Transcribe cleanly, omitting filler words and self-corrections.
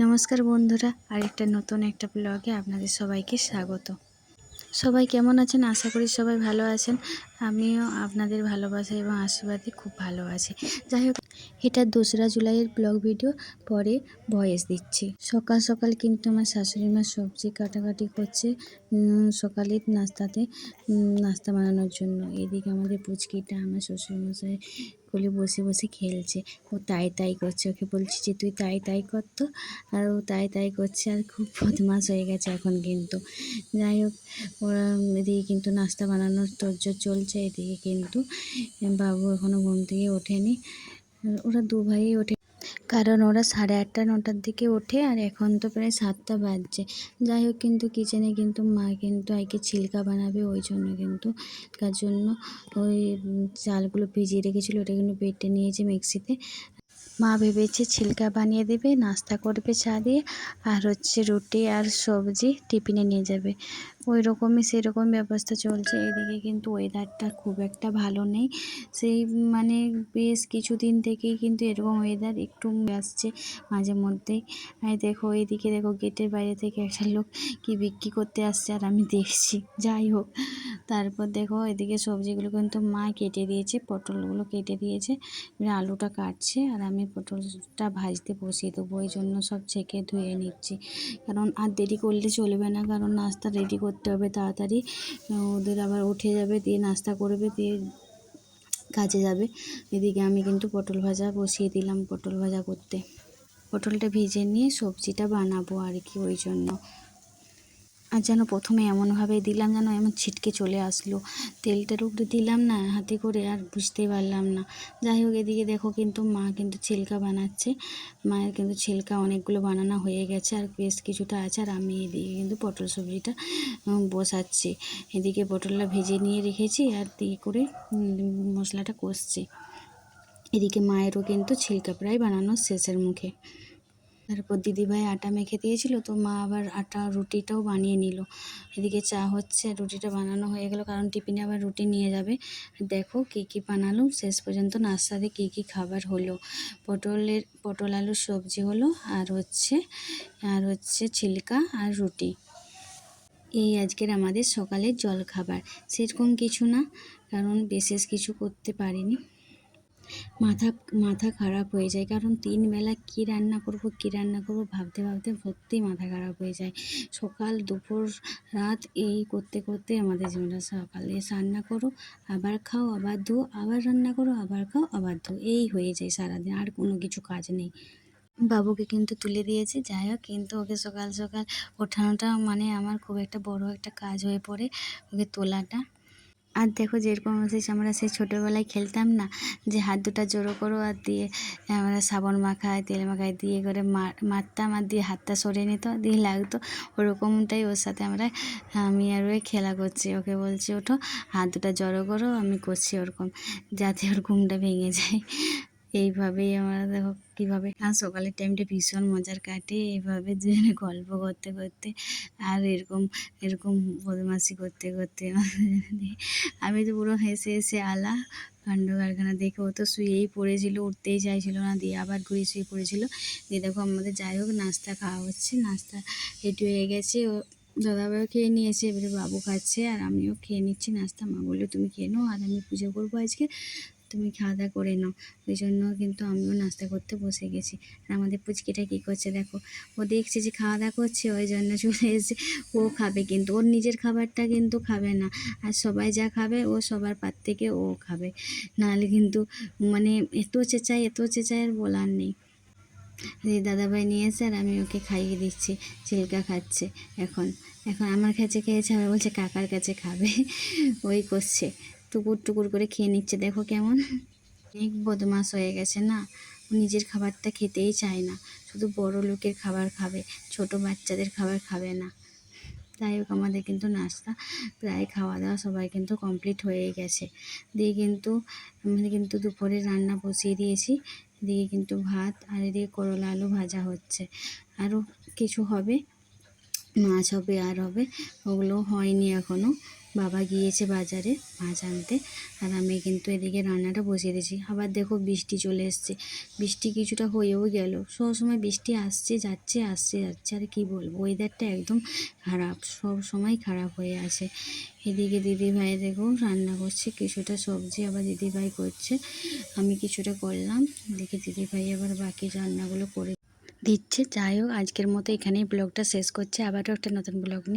নমস্কার বন্ধুরা, আরেকটা নতুন একটা ব্লগে আপনাদের সবাইকে স্বাগত। সবাই কেমন আছেন? আশা করি সবাই ভালো আছেন। আমিও আপনাদের ভালোবাসা এবং আশীর্বাদে খুব ভালো আছি। যাই হোক, এটা 2রা জুলাইয়ের ব্লগ ভিডিও, পরে ভয়েস দিচ্ছি। সকাল সকাল কিন্তু আমার শাশুড়ি মা সবজি কাটাকাটি করছে সকালের নাস্তাতে, নাস্তা বানানোর জন্য। এদিকে আমাদের পুচকিটা আমার শ্বশুরমশাই কোলে বসে বসে খেলছে। ও তাই তাই করছে, ওকে বলছি যে তুই তাই তাই কর তো, আর ও তাই তাই করছে, আর খুব বদমাশ হয়ে গেছে এখন কিন্তু। যাই হোক, ওরা এদিকে কিন্তু নাস্তা বানানোর তোড়জোড় চলছে। এদিকে কিন্তু বাবু এখনও ঘুম থেকে ওঠেনি। ওরা দু ভাই ওঠে, কারণ ওরা 8:30 9টার দিকে ওঠে, আর এখন তো প্রায় 7টা বাজছে। যাই হোক, কিন্তু কিচেনে কিন্তু মা কিন্তু আজকে ছিলকা বানাবে, ওই জন্য কিন্তু তার জন্য ওই চালগুলো ভিজিয়ে রেখেছিলো, ওটা কিন্তু বেটে নিয়েছে মিক্সিতে। মা ভেবেছে ছিলকা বানিয়ে দেবে, নাস্তা করবে চা দিয়ে, আর রুটি আর সবজি টিফিনে নিয়ে যাবে। ওই রকমই সেরকম ব্যবস্থা চলছে। এদিকে কিন্তু ওয়েদারটা খুব একটা ভালো নেই। সেই বেশ কিছুদিন থেকেই কিন্তু এরকম ওয়েদার একটু আসছে মাঝে মধ্যেই। দেখো এইদিকে, দেখো গেটের বাইরে থেকে একটা লোক কি বিক্রি করতে আসছে, আর আমি দেখছি। যাই হোক, তারপর দেখো এদিকে সবজিগুলো কিন্তু মা কেটে দিয়েছে, পটলগুলো কেটে দিয়েছে, আলুটা কাটছে, আর আমি পটলটা ভাজতে বসিয়ে দেবো। ওই জন্য সব ছেঁকে ধুয়ে নিচ্ছি, কারণ আর দেরি করলে চলবে না, কারণ নাস্তা রেডি করতে হবে তাড়াতাড়ি। ওদের আবার উঠে যাবে, দিয়ে নাস্তা করবে, দিয়ে কাজে যাবে। এদিকে আমি কিন্তু পটল ভাজা বসিয়ে দিলাম, পটল ভাজা করতে। পটলটা ভেজে নিয়ে সবজিটা বানাবো আর কি, ওই জন্য। আর যেন প্রথমে এমনভাবে দিলাম যেন এমন ছিটকে চলে আসলো, তেলটার উপরে দিলাম না হাতে করে, আর বুঝতেই পারলাম না। যাই হোক, এদিকে দেখো কিন্তু মা কিন্তু ছিলকা বানাচ্ছে। মায়ের কিন্তু ছিলকা অনেকগুলো বানানো হয়ে গেছে, আর বেশ কিছুটা আছে। আর আমি এদিকে কিন্তু পটল সবজিটা বসাচ্ছি। এদিকে পটলটা ভেজে নিয়ে রেখেছি, আর দিয়ে করে মশলাটা কষছি। এদিকে মায়েরও কিন্তু ছিলকা প্রায় বানানোর শেষের মুখে। তারপর দিদিভাই আটা মেখে দিয়েছিল, তো মা আবার রুটিটাও বানিয়ে নিল। এদিকে চা হচ্ছে, রুটিটা বানানো হয়ে গেল, কারণ টিফিনে আবার রুটি নিয়ে যাবে। দেখো কী কী বানালো শেষ পর্যন্ত, নাস্তাতে কী কী খাবার হলো। পটল আলুর সবজি হলো, আর হচ্ছে ছিলকা আর রুটি। এই আজকের আমাদের সকালের জলখাবার। সেরকম কিছু না, কারণ বিশেষ কিছু করতে পারিনি। মাথা খারাপ হয়ে যায়, কারণ 3 বেলা কী রান্না করব ভাবতে ভাবতে সত্যিই মাথা খারাপ হয়ে যায়। সকাল দুপুর রাত এই করতে করতে আমাদের জীবনটা, সকালে রান্না করো, আবার খাও, আবার ধো, আবার রান্না করো, আবার খাও, আবার ধো, এই হয়ে যায় সারাদিন, আর কোনো কিছু কাজ নেই। বাবুকে কিন্তু তুলে দিয়েছি। যাই হোক, কিন্তু ওকে সকাল সকাল ওঠানোটা আমার খুব একটা বড় একটা কাজ হয়ে পড়ে, ওকে তোলাটা। আর দেখো, যেরকম আমরা সেই ছোটোবেলায় খেলতাম না, যে হাত দুটো জড়ো করো, আর দিয়ে আমরা সাবান মাখায় তেল মাখায় দিয়ে করে মারতাম, আর দিয়ে হাতটা সরিয়ে নিত, দিয়ে লাগতো। ওরকমটাই ওর সাথে আমি আর ওই খেলা করছি। ওকে বলছি ওঠো, হাত দুটো জড়ো করো, আমি করছি ওরকম, যাতে ওর ঘুমটা ভেঙে যায়। এইভাবেই আমরা দেখো কীভাবে সকালের টাইমটা ভীষণ মজার কাটে, এইভাবে দুজনে গল্প করতে করতে, আর এরকম বদমাশি করতে করতে। আমি তো পুরো হেসে হেসে আলা কাণ্ড কারখানা দেখে। ও তো শুয়েই পড়েছিল, উঠতেই চাইছিল না, দিয়ে আবার ঘুরে শুয়ে পড়েছিল। দিয়ে দেখো আমাদের যাই হোক নাস্তা খাওয়া হচ্ছে, নাস্তা রেডি হয়ে গেছে। ও দাদাভাইও খেয়ে নিয়েছে, এবারে বাবু খাচ্ছে, আর আমিও খেয়ে নিচ্ছি নাস্তা। মা বললো তুমি খেয়ে নাও, আর আমি পুজো করবো আজকে, তুমি খাওয়া দাওয়া করে নাও। ওই জন্য কিন্তু আমিও নাস্তা করতে বসে গেছি। আর আমাদের পুচকিটা কী করছে দেখো, ও দেখছে যে খাওয়া দাওয়া করছে, ওই জন্য চলে এসে ও খাবে, কিন্তু ওর নিজের খাবারটা কিন্তু খাবে না। আর সবাই যা খাবে ও সবার পাত থেকে ও খাবে, নাহলে কিন্তু এত চেঁচায় আর বলার নেই। দাদাভাই নিয়ে এসে, আর আমি ওকে খাইয়ে দিচ্ছি, ছিলকা খাচ্ছে। এখন আমার কাছে খেয়েছে, আবার বলছে কাকার কাছে খাবে, ওই করছে, টুকুর টুকুর করে খেয়ে নিচ্ছে। দেখো কেমন অনেক বদমাশ হয়ে গেছে না, নিজের খাবারটা খেতেই চায় না, শুধু বড় লোকের খাবার খাবে, ছোট বাচ্চাদের খাবার খাবে না। যাই হোক, আমাদের কিন্তু নাস্তা প্রায় খাওয়া দাওয়া সবাই কিন্তু কমপ্লিট হয়ে গেছে। দিয়ে কিন্তু আমি কিন্তু দুপুরে রান্না বসিয়ে দিয়েছি। দিয়ে কিন্তু ভাত, আর এদিকে করলা আলু ভাজা হচ্ছে, আরও কিছু হবে, মাছ হবে আর হবে, ওগুলো হয়নি এখনও। বাবা গিয়েছে বাজারে মাছ আনতে, আর আমি কিন্তু এদিকে রান্নাটা বসিয়ে দিয়েছি। আবার দেখো বৃষ্টি চলে এসছে, বৃষ্টি কিছুটা হয়েও গেল। সব সময় বৃষ্টি আসছে যাচ্ছে আসছে যাচ্ছে, আর কি বলবো, ওয়েদারটা একদম খারাপ, সব সময় খারাপ হয়ে আছে। এদিকে দিদিভাই দেখো রান্না করছে, কিছুটা সবজি আবার দিদিভাই করছে, আমি কিছুটা করলাম। এদিকে দিদিভাই আবার বাকি রান্নাগুলো করে দিচ্ছে। যাই হোক, আজকের মতো এখানেই ব্লগটা শেষ করছে, আবারও একটা নতুন ব্লগ নিয়ে